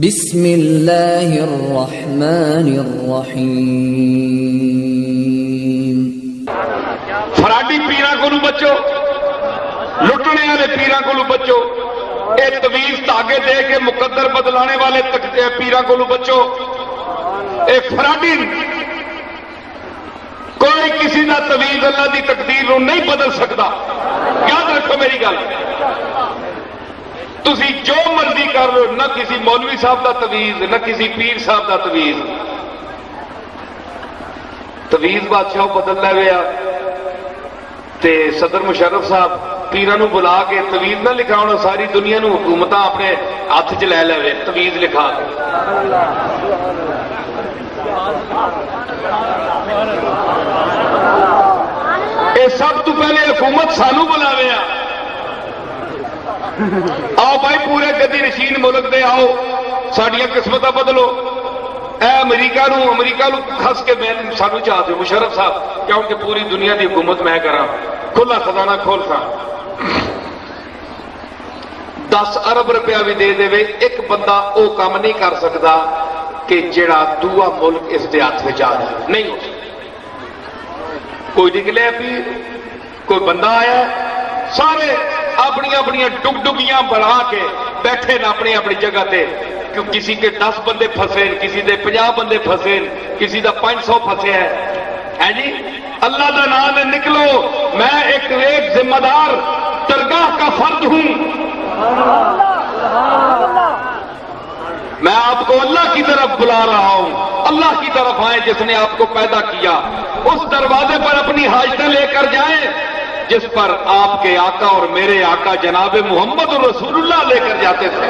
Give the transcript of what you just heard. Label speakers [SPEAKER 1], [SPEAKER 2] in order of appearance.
[SPEAKER 1] بسم اللہ الرحمن الرحیم۔
[SPEAKER 2] فراڈی پیراں کو بچو، لٹنے والے پیراں کو بچو، اے طویل دھاگے دے کے مقدر بدلانے والے پیراں کو بچو۔ اے فراڈی کوئی کسی دا طویل اللہ دی تقدیر نو نہیں بدل سکتا، یاد رکھو میری گل۔ تسی جو مرضی کر لو، نہ کسی مولوی صاحب دا تویز، نہ کسی پیر صاحب دا تویز۔ تویز بادشاہ بدل لے گیا تے صدر مشرف صاحب پیران بلا کے تویز نہ لکھا ہونا، ساری دنیا نو حکومت اپنے ہاتھ چ لے لے تویز لکھا کے۔ اے سب تو پہلے حکومت سانو بلاوے آ، آؤ بھائی پورے گدی نشین ملک دے آؤ، ساڑیاں قسمت بدلو۔ اے امریکہ نو خس کے میں سانو چاہتے ہو مشرف صاحب، کیونکہ پوری دنیا دی حکومت میں کرا، کھلا خزانہ کھول سا۔ 10 ارب روپیہ بھی دے دے، ایک بندہ او کام نہیں کر سکتا کہ جڑا دوسرا ملک اس دے ہاتھ میں جا رہا نہیں ہو سکتا۔ کوئی نکلے پیر، کوئی بندہ آیا، سارے اپنی اپنی ڈگیاں بڑھا کے بیٹھے نا اپنی اپنی جگہ تے، کیوں کسی کے 10 بندے پھنسے، کسی دے 50 بندے پھنسے، کسی دا 500 پھنسے ہے جی۔ اللہ دا نام ہے، نکلو، میں ایک ذمہ دار درگاہ کا فرد ہوں، میں آپ کو اللہ کی طرف بلا رہا ہوں۔ اللہ کی طرف آئیں جس نے آپ کو پیدا کیا، اس دروازے پر اپنی حاجتیں لے کر جائیں جس پر آپ کے آقا اور میرے آقا جناب محمد رسول اللہ لے کر جاتے تھے۔